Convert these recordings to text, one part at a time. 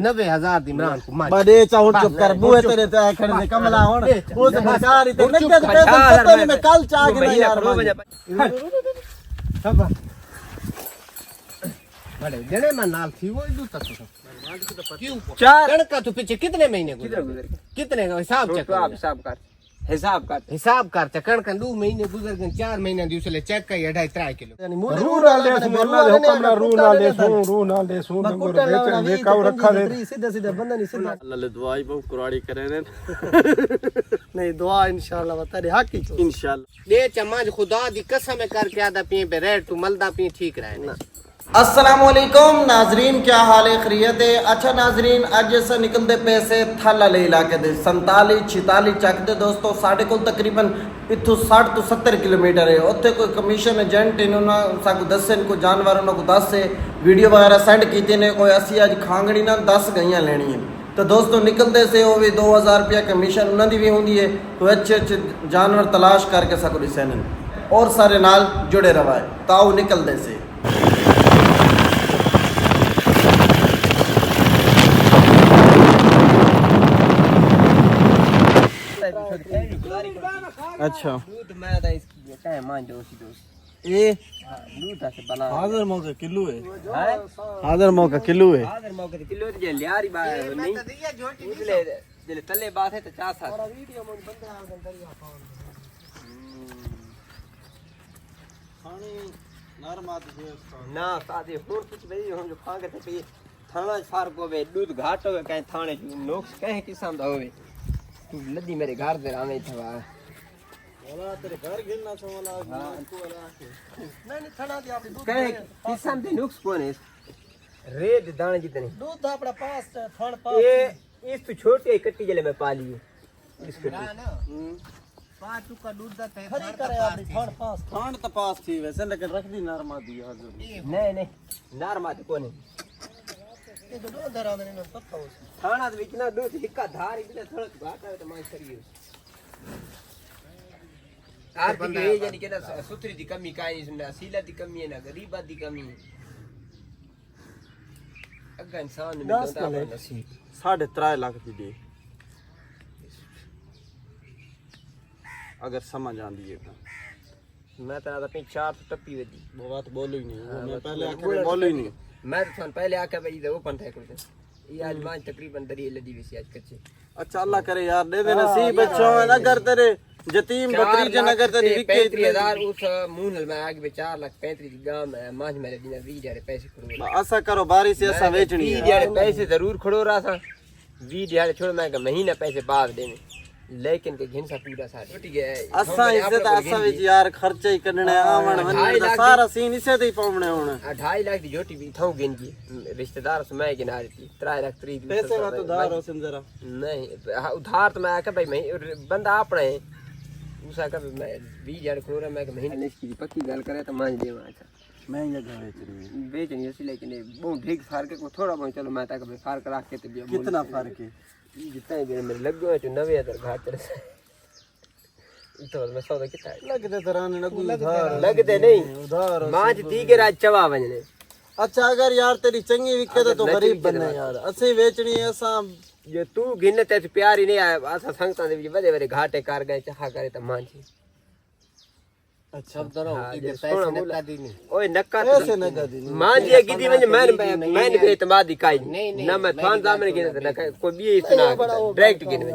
90,000 ਦੀ ਇਮਰਾਨ ਕੋ ਮਾਰ ਬੜੇ ਚਾਹੂੰ ਚੁੱਪ ਕਰ ਬੂਏ ਤੇਰੇ ਤੇ ਖੜੇ ਨੇ ਕਮਲਾ ਹੁਣ ਉਹ ਤੇ ਬਕਾਰ ਹੀ ਤੇ ਲੱਗੇ ਤੇ ਪੈਸੇ ਪਤਾ ਨਹੀਂ ਮੈਂ ਕੱਲ ਚਾਹ ਕੇ ਯਾਰ ਸਭ बड़े जने में नाल थी वो इधर तक क्यों चार कणका तो पीछे कितने महीने गुजर कितने का हिसाब चेक हिसाब कर चकण का 2 महीने गुजर गए 4 महीने दिवसले चेक का 2.5-3 किलो यानी रू नाल दे मोला दे हुकम ना रू नाल दे सू नंबर बेचन दे काव रखा दे सीधे सीधे बंदा नहीं सीधा अल्लाह ले दुआई बहु कुराड़ी करे ने नहीं दुआ इंशाल्लाह बता रे हक ही इंशाल्लाह दे चमाज खुदा दी कसम करके आदा पी पे रेट तू मलदा पी ठीक रहे ना अस्सलाम वालेकुम नाजरीन क्या हाल है खैरियत है अच्छा नाजरीन अज से निकलते पैसे थल वाले इलाके दे 47-46 ਚੱਕ ਦੇ ਦੋਸਤੋ ਸਾਡੇ ਕੋਲ ਤਕਰੀਬਨ ਇੱਥੋਂ 60 ਤੋਂ 70 ਕਿਲੋਮੀਟਰ ਹੈ ਉੱਥੇ ਕੋਈ ਕਮਿਸ਼ਨ ਏਜੰਟ ਇਹਨਾਂ ਸਾਨੂੰ ਦੱਸੇ ਕੋਈ ਜਾਨਵਰ ਉਹਨਾਂ ਕੋ ਦੱਸੇ ਵੀਡੀਓ ਵਗੈਰਾ ਸੈਂਡ ਕੀਤੇ ਨੇ ਕੋਈ ਅਸੀਂ ਅੱਜ ਖਾਂਗੜੀ ਨਾਲ 10 ਗਈਆਂ ਲੈਣੀਆਂ तो दोस्तों निकलते से वो भी 2000 रुपया कमीशन उन्होंने भी होंगी है तो अच्छे जानवर तलाश करके सको दिसैन और सारे नाल जुड़े रहा है ताऊ निकलते से अच्छा दूध मैं दा इसकी चाहे मान जो उसी दोस्त ये दूध से बना हाजिर मौका किलो है है हाजिर मौका किलो है आधर मौके किलो जे लियारी बा नहीं इसले जे तले बात है तो 4 साल वीडियो में बंदा आ गन दरिया पान खाने नरमा दे ना सादे हुन कुछ भाई हम जो खा के पे थाना फार को वे दूध घाट हो कहीं थाने नोक्स कहीं किस्म दा होवे तू लदी मेरे घर दे आवे थवा वाला तेरे घर गिरना छो वाला को वाला नहीं थाना दे आप दूध कहीं किस्म दे नुक्स कोन है रेड दाने जितने दूध अपना पास थण पास ये इस तो छोटी कट्टी जले में पाली है इस कट्टी ना 5 का दूध दा खरी करे आप थण पास थण तो पास थी वैसे लेकिन रख दी नरमा दी हाजिर नहीं नारमा तो कोने ये तो दो दरा ने पत्ता हो थाना तो इतना दूध हिक्का धार इतने थोड़ा घाटा है तो मां करियो आर्थिक ये यानी कि ना सुथरी दी कमी काई नहीं सुनना सीला दी कमी है ना गरीबा दी कमी अगर इंसान में तो अपना नसीब 3.5 लाख दी दे अगर समझ आंदी है मैं तो अपनी 4 टप्पी वेदी वो बात बोलो ही नहीं मैं पहले आके बोलो ही नहीं मैं तो पहले आके भाई वो पंठा कर दे ये आज मान तकरीबन दरिया लदी वैसी आज कच्चे अच्छा अल्लाह करे यार दे दे नसीब बच्चों अगर तेरे यतीम बकरी जन अगर तेरी विके 35,000 उस मूनल में आगे में 4,35,000 की गांव में मांझ मेरे दिन 20,000 पैसे खड़ो ऐसा करो बारिश से ऐसा बेचनी 20,000 पैसे जरूर खड़ो रहा था 20,000 छोड़ मैं का महीना पैसे बाद देने लेकिन के घिनसा पूरा सारा टूट गया असा इज्जत असा विच यार खर्चे ही करने आवन वने सारा सीन इसे ते पावणे हुन 2.5 लाख की जोटी भी थाऊ गिन की रिश्तेदार से मैं गिना रही थी 3 लाख 30 पैसे वा तो उधार हो सिन जरा नहीं उधार तो मैं आके भाई मैं बंदा अपने उसा का मैं 20,000 करोड़ मैं महीने इसकी पक्की गल करे तो मान देवा अच्छा मैं ये बेचनी बेचनी ऐसी लेकिन बहुत ठीक फर्क है को थोड़ा बहुत चलो मैं तक फर्क रख के तो कितना फर्क है जितना भी मेरे लग गए तो 90,000 घाट चले तो मैं सौदा कितना है लगते तराने लगते नहीं उधार मांझ ती के राज चवा वजने अच्छा अगर यार तेरी चंगी विके तो गरीब बनने यार असि बेचनी ऐसा जो तू गिन ते प्यार ही नहीं आया असा संगता दे बड़े बड़े घाटे कर गए चाह करे तो मांझी अच्छा अब दरो पैसे नका दी नहीं ओए नका पैसे नका दी मांझी गिदी मैं पे इतमाद काई ना मैं थान सामने गिने ना कोई भी इतना डायरेक्ट गिने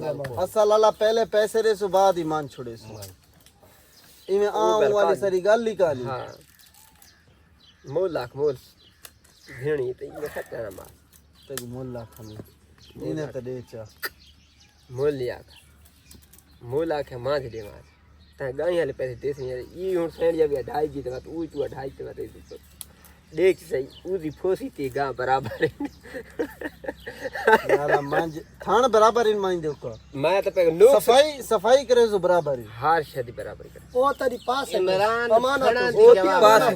असल लाला पहले पैसे रे सु बाद ही मान छोड़े सु इमे आम वाली सारी गल ही काली हां मोल लाख मोल भेणी तो ये खतना मार ते मोल लाख हम इने तो दे चा मोल लिया मोल लाख मां दे मार ता गाई वाले पैसे दे से ये हुन सेण जा 2.5 की तो ऊ 2.5 तो देख सही उदी फोसी ती गा बराबर यार मांझ थान बराबर इन मांझ देखो मैं तो पे नो सफाई करे जो बराबर ही हर शादी बराबर करे ओ तेरी पास है इमरान अमाना दी पास है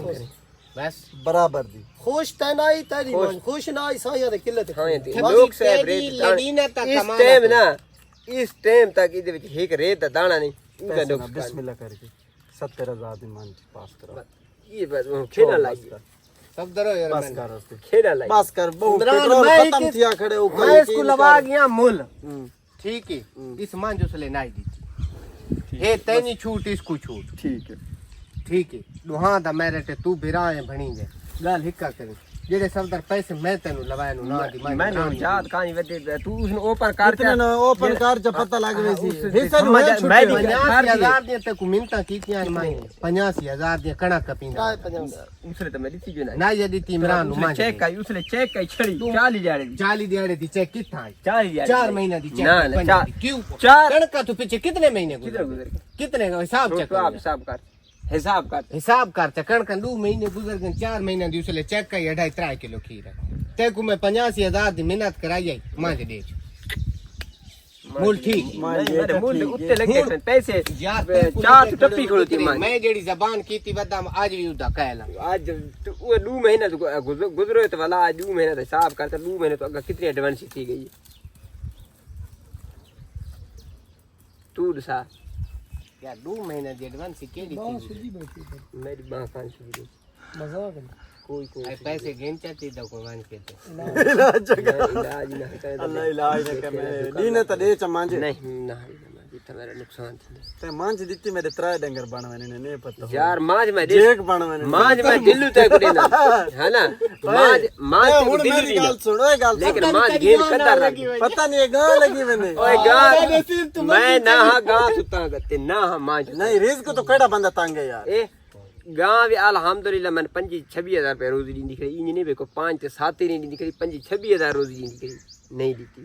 बस बराबर दी खुश तनाई तेरी मन खुश ना आई साया दे किल्ले हां ये लोग से लड़ीना तक इस टाइम ना इस टाइम तक इदे विच एक रेत दा दाना नहीं इनका बिस्मिल्लाह करके 70,000 मान पास करा ये बस खेलने लगी सफदर हो यार बस मैंने। कर उसको। खेड़ा लाई बस कर बहुत इमरान, पेट्रोल मैं खत्म एक- थिया खड़े हो मैं इसको लगा गया मुल हम्म, ठीक है इस मान जो सले नाई दी थी हे तेनी छूट इसको छूट ठीक है ठीक है दुहा दा मेरे ते तू बिरा है भणी जे गाल हिक्का करे जेड़े सफदर पैसे मैं तेनु लवाए नु ना दी मैं ना याद कहानी वदे तू उसने ओपन कर इतने ना ओपन कार च पता लग गई सी उससे हिस्सा समझ में आ- छुट्टी मैं भी- हुई। 85,000 दे ते को मिनता कीतियां माई 85,000 दे कणा कपिंदा उसने तो मेरी चीज ना ना यदि ती इमरान नु उसने मान चेक का उसने चेक का छड़ी 40 जाड़े दी जाली दिहाड़े दी चेक कितना आई 40 जाड़े 4 महीना दी चेक ना ना पंज चार दी। क्यों चार कणका तू पीछे कितने महीने किधर गुजर गुजर कितने का हिसाब चेक तो आप हिसाब कर हिसाब करते कणका 2 महीने गुजर गए 4 महीना दी उसले चेक का 2.5 किलो खीर ते को मैं 85,000 दी मेहनत कराई आई मां दे मूल ठीक मेरे मूल उत्ते लगे थे पैसे यार चार तो टप्पी खोलती मां मैं जेड़ी जबान कीती बदाम आज भी उदा कहला आज तो वो 2 महीना तो गुजरो तो वाला आज 2 महीना तो हिसाब करते 2 महीने तो अगर कितनी एडवांस थी गई तू सा यार 2 महीना दी एडवांस केडी मेरी मां कान सुधी कोई कोई पैसे गिन चाहती दो को मान के इलाज ना करे अल्लाह इलाज न करे दीने त दे च मांजे नहीं ना जितना मेरा नुकसान थी ते मांज दित्ती मेरे 3 डंगर बनवने ने नहीं पता यार माज मैं दे जेक बनवने माज मैं दिल्लू तक देना है ना माज माज ए, को हुन दिल्लू मेरी देना गाल सुन ओए गाल लेकिन माज गेम कंदा रख पता नहीं ये गां लगी मैंने ओए गा मैं ना हा गा सुता गते ना हा माज नहीं रिस्क तो केड़ा बंदा तंग है यार ए गांव अल्हम्दुलिल्लाह मन 25-26 रुपए रोजी दी दिख रही नहीं बेको 5 से 7 ही नहीं दिख रही 25-26 रोजी दी दिख रही नहीं दी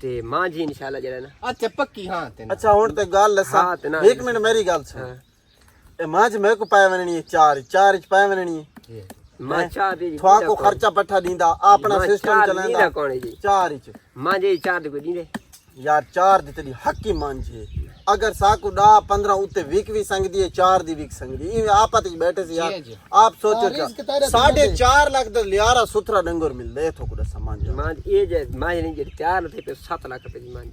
ते मां जी इंशाल्लाह जरा ना अच्छा पक्की हां ते अच्छा हुन ते गाल लसा हाँ, ते ना, एक मिनट मेरी गाल सुन हां ए मांज मेरे को पाए वननी है 4 च पाए वननी है मां चा दे थवा को खर्चा पट्ठा दींदा अपना सिस्टम चलांदा चलांदा कौन है जी 4 च मां जी 4 दे को दी दे यार 4 दी तेरी हक ही मांझे अगर साकू 10-15 उत्ते वीक भी संग दी 4 दी वीक संग दी आपत बैठे से यार जी। आप सोचो 4.5 लाख दा लियारा सुथरा डंगर मिल दे थोको दा सामान जा मां ए जे मां नहीं जे तैयार थे पे 7 लाख रुपए दी मां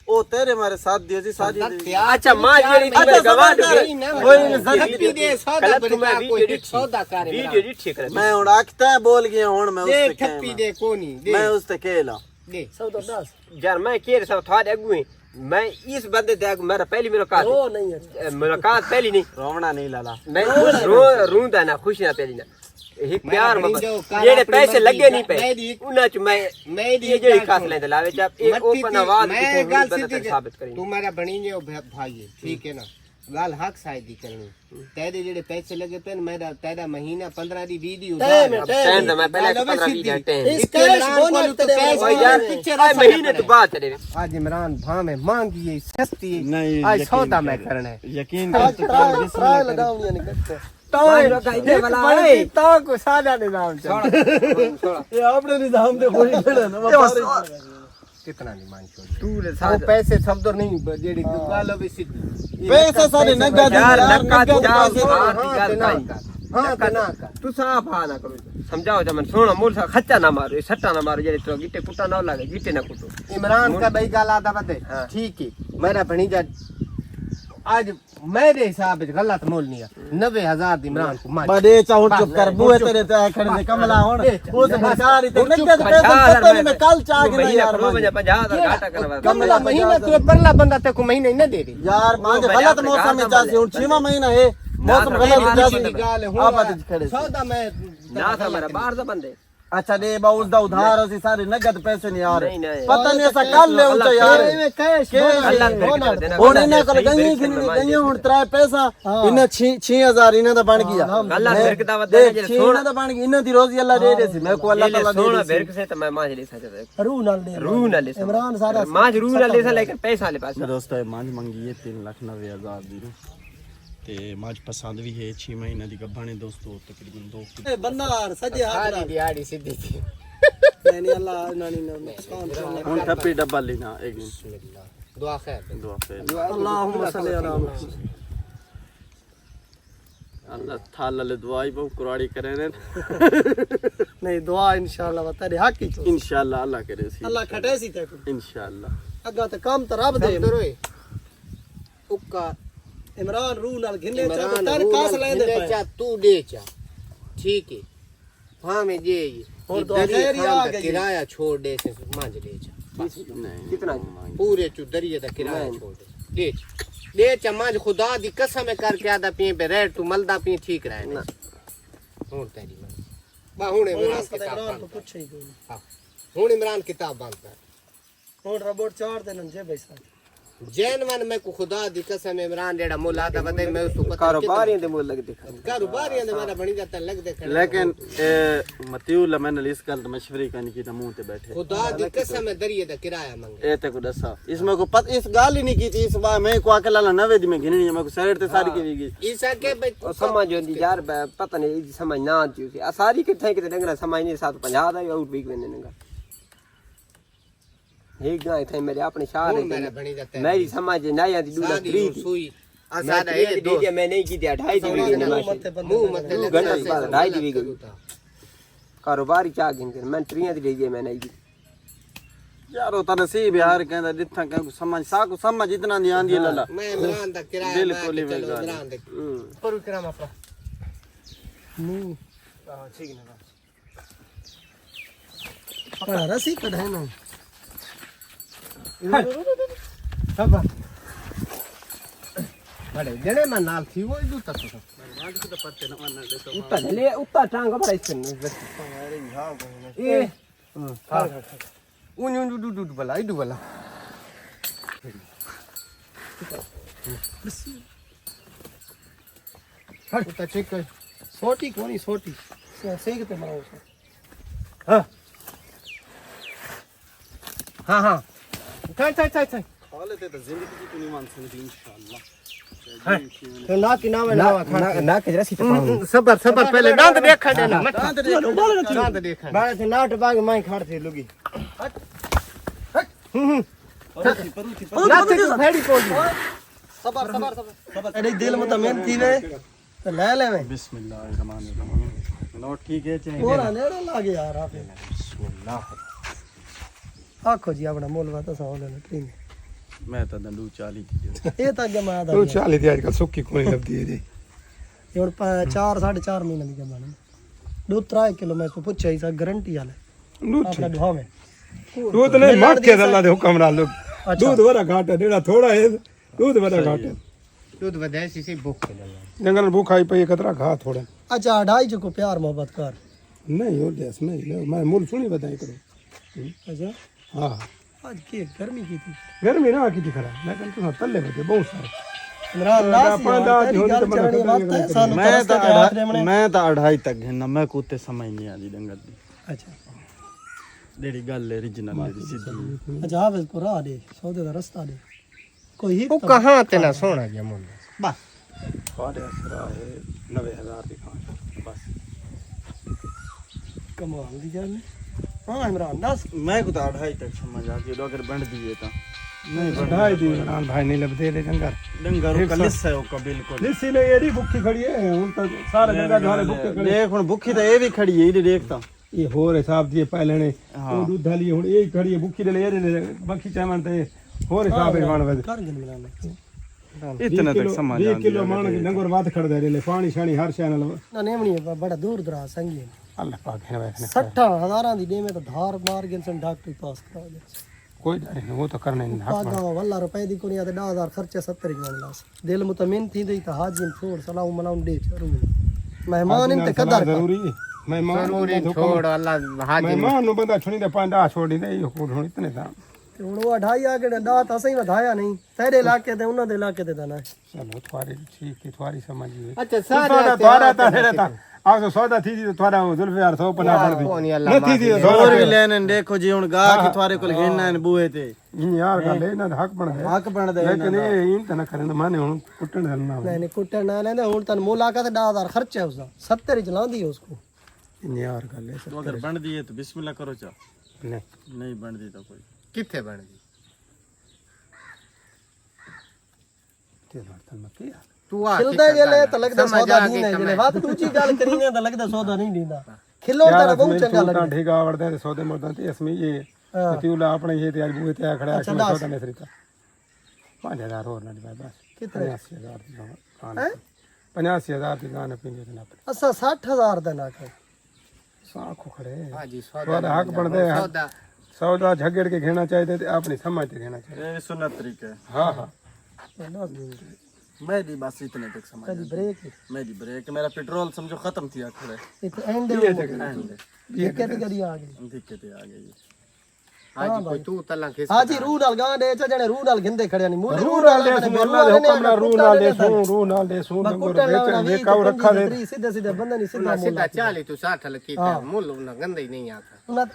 ओ तेरे मारे साथ दियो जी शादी दी अच्छा मां जेड़ी थी मैं गवा कोई नहीं हप्पी दे सौदा गलत बता तुम्हें कोई वीडियो सौदा करे वीडियो नहीं ठीक कर मैं हुन आखता है बोल गया हुन मैं दे उससे खप्पी दे कोनी दे मैं उससे केला दे यार मैं केर सब था अगुए मैं इस बंदे ते मेरा पहली मुलाकात ओ नहीं मुलाकात पहली नहीं रोवना नहीं लाला मैं रूंदा ना खुश ना पहली ना एक प्यार बनी मोहब्बत जो कार जेड़े अपनी पैसे मर्जी लगे नहीं मैं पे दी- उन्ना च मैं मैं दी ये जेड़ी गाल खास सुन। लेंदे लावे जब एक मट्टी ओपन थी, आवाज मैं गाल सीधी तक कर- साबित करेंगे तू मेरा बनी जो भाई है ठीक है ना गाल हक शायदी करनी तेरे जेड़े पैसे लगे पे मेरा तेरा महीना 15 दी 20 दी टाइम तो मैं पहले 15-20 घंटे हैं इसके ओ यार आज महीने तो बाद चले आज इमरान भां में मांगी है सस्ती नहीं, आज यकीन सौदा कर। मैं करना है यकीन कर तो ट्राई लगाऊंगी तो को सादा निजाम ये आपने निजाम दे कोई खड़ा ना कितना नहीं मान छोड़ तू रे वो साथ पैसे सब तो नहीं जेड़ी गाल अभी सीधी पैसे सारे नगद यार नका नगद जाओ पैसे। बात की गल ना नहीं कर हां का ना कर तू साफ हा ना करो समझाओ जमन सोना मूल सा खच्चा ना मारो सट्टा ना मारो जेड़े तो गिट्टे कुटा ना लागे गिट्टे ना कुटो इमरान का भाई गाल आदा बते हाँ। ठीक है मेरा भणीजा आज मेरे हिसाब से गलत मोल नहीं है 90,000 इमरान को मार बड़े चाहूं चुप कर बुए तेरे ते खड़े से कमला होन उस बेचारी ते नगद पैसे पता नहीं मैं कल चाह के नहीं यार 50,000 घाटा करवा कमला महीना तो परला बंदा ते को महीने न दे दे यार मांगे गलत मौसम में चासी हुन 6वां महीना है मौसम गलत चासी गाल आप खड़े से। सौदा मैं ना था मेरा बाहर दा बंदे अच्छा दे बाउस दा उधार होसी सारे नगद पैसे नहीं आ रहे नहीं, पता नहीं ऐसा कर ले उनसे यार अल्लाह ने देना हुन इन्हें कल गई गिननी गई हुन 3 पैसा इन्हें 6000 इन्हें दा बन गया अल्लाह भेर के दावत देना जे सोना दा बन गई इन्हें दी रोजी अल्लाह दे दे सी मैं को अल्लाह ताला सोना दे भेर दे से तो मैं मांझ ले सकता रू नाल दे इमरान सारा मांझ रू ना ले सा लेकिन पैसा ले पास दोस्तों ये मांझ मंगी है 3,90,000 दी ते मांझ पसंद भी है 6 महीने दी गब्बाने दोस्तों तकरीबन 2 बंदा सजे हाथ सारी दिहाड़ी सीधी थी नहीं अल्लाह नानी नुकसान हुन टप्पी डब्बा लेना एक दिन दुआ खैर दुआ फिर अल्लाहुम्मा सल्ली अला मुहम्मद अल्लाह थाला ले दुआई बहु कुराड़ी करे ने नहीं दुआ इंशाअल्लाह तेरे हक ही चो इंशाअल्लाह अल्लाह करे सी अल्लाह खटे सी ते इंशाअल्लाह अगा ते काम तो रब दे दरोए उक्का इमरान रू नाल घिने चा इमरान तेरे कास ले दे चा तू दे चा ٹھیک ہے ہاں میں یہ اور تو دریا خیر ہی آ خان دا گئی۔ کرایہ چھوڑ دے سے مانج لے جا کتنا پورے چو دریا دا کرایہ چھوڑ دے دے چا مانج خدا دی قسم کر کے آدھا پین پہ ریٹ تو ملدا پین ٹھیک رہے نا ہون تیری من با ہون عمران کتاب عمران کو بند پوچھے ہی کوئی نہیں کر ہون عمران کتاب بند کر اور ربوٹ 4 دن جے بھائی صاحب جین من میں کو خدا دی قسم عمران ڈیڑا مولا دا بتے میں اس کو پتہ کاروباریاں دے مول لگ دکھا کاروباریاں دے میرا بنی جاتا لگ دے کھڑا لیکن متیول میں نے اس گل تے مشورے کرنی کی تے منہ تے بیٹھے خدا دی قسم دریا دا کرایہ منگے اے تے کو دسا اس میں کو پتہ اس گل ہی نہیں کی تھی اس بار میں کو اکلا 90 دی میں گھننی میں کو سائیڈ تے ساری کی گئی عیسا کے بھئی سمجھ ہوندی یار پتہ نہیں سمجھ نہ آتی سی ساری کتھے کتے ڈنگرا سمجھ نہیں 750 دا آؤٹ ویک ویندے نگا ایک گاں تھے میرے اپنے شہر ہون میرا بنی جاتا ہے میری سمجھ نہ آتی دولا سادی 3 نور سوئی میں آسادہ ایک ایک دے دوست دیا میں نہیں کی 2.5 دی ویک نے ماشاء منہ مت دو گھنٹے بعد 2.5 دی ویک کاروباری چا گن کر میں 3 دی دے دیا میں نہیں کی یار او تا نصیب یار کہندا دتھا کہ سمجھ سا کو سمجھ اتنا نہیں آندی لالا میں عمران دا کرایہ بالکل ہی میں چلو بے عمران دے پر کرام اپنا نہیں ہاں ٹھیک ہے نا پڑا رسی کڑھے نا سب بڑے جنے میں نال تھی وہ دو تک اتا لے اتا ٹانگ بڑا اس نے اے ہاں اون اون دو دو بلا ایدو بلا ہٹ تا چیک کر سوٹی کونی سوٹی سیکھتے مراؤ ہاں ہاں ہاں چل چل چل چل حالت تے زندگی کی تو نہیں مان سکتی انشاءاللہ تو نا کی نام ہے نا کھا نا کہ رسی تے صبر صبر پہلے دانت دیکھ دینا مت دانت دیکھ بارے سے ناٹ باغ میں کھڑتے لوگی نا تے پھیڑی پوڑی صبر صبر صبر اڑے دل میں تو محنتی وے تو لے لے میں بسم اللہ الرحمن الرحیم نوٹ ٹھیک ہے چاہیے پورا نیڑا لاگے یار آپ بسم اللہ آکھو جی اپنا مول وا تو سو لینا ٹرین میں تا دندو 40 دی یہ تا جما دا وہ چالی دی اج کل سکی کوئی لبدی ہے جی یہ اور 4 4.5 مہینے دی جما دو 3 کلو میں تو پوچھا ہی سا گارنٹی والے دودھ اپنا دھو میں دودھ نہیں ماں کے اللہ دے حکم نال لوگ دودھ بڑا گھاٹ ہے ڈیڑا تھوڑا ہے دودھ بڑا گھاٹ ہے دودھ بدے سی بھوک کے جنگل بھوک آئی پئی کترا کھا تھوڑا اچھا 2.5 کو پیار محبت کر نہیں ہو جیس نہیں میں مول سنی بتائی کرو اچھا ہاں آج کی گرمی کی تھی گرمی نہ کی دکھا لیکن تو تلے بتے بہت سارے عمران ناس تیری گل چلنی بات ہے سانو میں تا 2.5 تک گھننا میں کوتے سمجھ نہیں آندی دنگل دی اچھا ڈیڑی گل اوریجنل میری سیدھی اچھا حافظ کو راہ دے سودے دا رستہ دے کوئی ہی وہ کہاں تے نہ سونا گیا مول بس سارے اسرا ہے 90,000 دکھا بس کمال دی جان ہاں عمران دس میں کو تا 2.5 تک سمجھ آ گئی اگر بند دیے تا نہیں بڑھائی دی عمران بھائی نہیں لبدے لے جنگل ڈنگر کا لس ہے او کا بالکل اسی لیے ایڈی بھوکی کھڑی ہے ہن تو سارے جنگل والے بھوکے کھڑے دیکھ ہن بھوکی تے اے بھی کھڑی ہے یہ دیکھتا یہ ہور حساب دی پہلے نے وہ دودھ ڈالی ہن یہ کھڑی ہے بھوکی دے لے بکی چمن تے ہور حساب ہے ون کر گن ملان اتنا تک سمجھ 20 کلو مان کے ڈنگر وات کھڑ دے لے پانی شانی ہر شے نال نہ نیمنی بڑا دور دراز سنگی اللہ پاک ہے ویسے 60,000 دی دے میں تو دھار مار گن سن ڈاکٹر پاس کرا دے کوئی ڈر نہیں وہ تو کرنا نہیں حق پاگا واللہ روپے دی کونی تے 10,000 خرچے 70 گن لاس دل مطمئن تھی دی تا حاجی چھوڑ سلام ملاون دے چرو مہمان ان تے قدر ضروری ہے مہمان ضروری چھوڑ اللہ حاجی مہمان نو بندہ چھڑی دے پاندا چھوڑی دے یہ کو اتنے دا تے ہن وہ 2.5 آ کے ڈات اسیں ودھایا نہیں تیرے علاقے تے انہاں دے علاقے تے دنا چلو تھوڑی ٹھیک ہے تھوڑی سمجھیے اچھا سارا تھوڑا تا رہتا آ تو سودا تھی دی تھوڑا ذوالفقار 150 پڑ دی کونی اللہ نہیں تھی اور بھی لینے دیکھو جی ہن گاہ کی تھوارے کول گھننا ہے بوئے تے یار گل ہے نا حق بن گیا حق بن دے لیکن یہ این تے نہ کرن مانے ہن کٹن دلنا نہیں کٹے نہ لیندے ہن تن ملاقات 10,000 خرچہ اس دا 70 چلاندی ہے اس کو یار گل ہے تو اگر بن دیے تو بسم اللہ کرو چا نہیں نہیں بن دی تو کوئی کتھے بن گئی تے برتن میں کیا تو آ کھلدا گلے تے لگدا سودا نہیں ہے جنے بات دوجی گل کری نے تے لگدا سودا نہیں دیندا کھلو تے بہت چنگا لگدا ڈھیگا وڑدے تے سودے مرداں تے اس میں یہ تیولا اپنے یہ تے اج بوئے تے کھڑا ہے سودا نہیں سریتا 5,000 اور نہ بس کتنے 80,000 کان 85,000 ਦੀ ਗਾਂ ਪੀਂਦੇ ਨੇ ਆਪਣੇ ਅਸਾਂ 60,000 ਦਾ ਨਾ ਕਰ ਸਾਖੋ ਖੜੇ हाँ जी सौदा ਤੁਹਾਡਾ ਹੱਕ ਬਣਦੇ ਹੈ सौदा ਸੌਦਾ ਝਗੜ ਕੇ घेना ਚਾਹੀਦਾ ਤੇ ਆਪਣੀ ਸਮਝ ਤੇ घेना ਚਾਹੀਦਾ ये सुन्नत तरीका है ਹਾਂ ਹਾਂ मैं दी बस इतने तक समझ ਕਦੀ ਬ੍ਰੇਕ मेरी ब्रेक मेरा पेट्रोल समझो खत्म थी खड़े ਇੱਕ ਐਂਡ ਇਹ ਕੈਟੇਗਰੀ ਆ ਗਈ दिक्कतें आ गई हाँ जी कोई तू तला खिस ਹਾਂ ਜੀ ਰੂਹ ਨਾਲ ਗਾਂ ਦੇ ਚ ਜਿਹੜੇ ਰੂਹ ਨਾਲ ਗਿੰਦੇ ਖੜਿਆ ਨਹੀਂ ਮੂੰਹ ਰੂਹ ਨਾਲ ਦੇ ਸੂ ਅੱਲਾ ਦੇ ਹੁਕਮ ਨਾਲ ਰੂਹ ਨਾਲ ਦੇ ਸੂ ਰੂਹ ਨਾਲ ਦੇ ਸੂ ਨੰਗਰ ਵੇਚ ਵੇਕਾਉ ਰੱਖਾ ਦੇ ਸਿੱਧੇ ਸਿੱਧੇ ਬੰਦਾ ਨਹੀਂ ਸਿੱਧਾ सीधा 40 तू 60 लकी पे मुल ना गंदा ही नहीं आता ਉਹਨਾਂ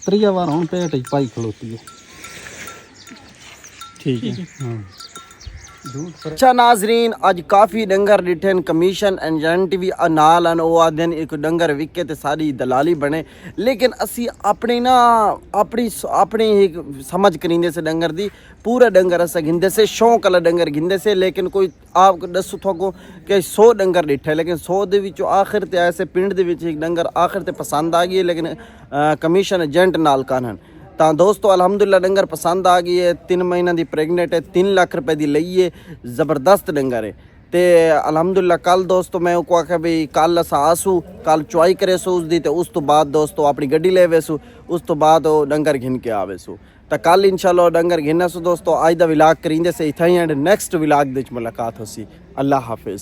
ਤਰੀਆ ਵਾਰ ਹੁਣ ਪੇਟ ਹੀ ਪਾਈ ਖਲੋਤੀ ਹੈ ਠੀਕ ਹੈ अच्छा नाजरीन अज काफ़ी डंगर डिठे कमीशन एजेंट भी नाल वो आदि एक डंगर विके तो सारी दलाली बने लेकिन असी अपनी ना अपनी एक समझ करींदे से डंगर दी पूरा डंगर अस गिनदे से शौक वाला डंगर गिनदे से लेकिन कोई आप दसो थोको कि 100 डंगर डिठे लेकिन 100 दे विचों आखिर ते ऐसे पिंड दे विच एक डंगर आखिर ते पसंद आ गई है लेकिन कमीशन एजेंट नाल कानन ਤਾਂ ਦੋਸਤੋ ਅਲਹਮਦੁਲਿਲਾ ਡੰਗਰ ਪਸੰਦ ਆ ਗਈ ਹੈ 3 ਮਹੀਨਿਆਂ ਦੀ ਪ੍ਰੈਗਨੈਂਟ ਹੈ 3 ਲੱਖ ਰੁਪਏ ਦੀ ਲਈ ਹੈ ਜ਼ਬਰਦਸਤ ਡੰਗਰ ਹੈ ਤੇ ਅਲਹਮਦੁਲਿਲਾ ਕੱਲ ਦੋਸਤੋ ਮੈਂ ਉਹ ਆਖਿਆ ਵੀ ਕੱਲ ਅਸਾਂ ਆਸੂ ਕੱਲ ਚੁਆਈ ਕਰੇ ਸੋ ਉਸ ਦੀ ਤੇ ਉਸ ਤੋਂ ਬਾਅਦ ਦੋਸਤੋ ਆਪਣੀ ਗੱਡੀ ਲੈ ਵੇਸੂ ਉਸ ਤੋਂ ਬਾਅਦ ਉਹ ਡੰਗਰ ਘਿਨ ਕੇ ਆਵੇਸੂ ਤਾਂ ਕੱਲ ਇਨਸ਼ਾਅੱਲਾ ਡੰਗਰ ਘਿਨਣਾ ਸੋ ਦੋਸਤੋ ਅੱਜ ਦਾ ਵਿਲਾਗ ਕਰੀਂਦੇ ਸੇ ਇਥਾਂ ਹੀ ਐਂਡ ਨੈਕਸਟ ਵਿਲਾਗ ਦੇ ਵਿੱਚ ਮੁਲਾਕਾਤ ਹੋਸੀ ਅੱਲਾ ਹਾਫਿਜ਼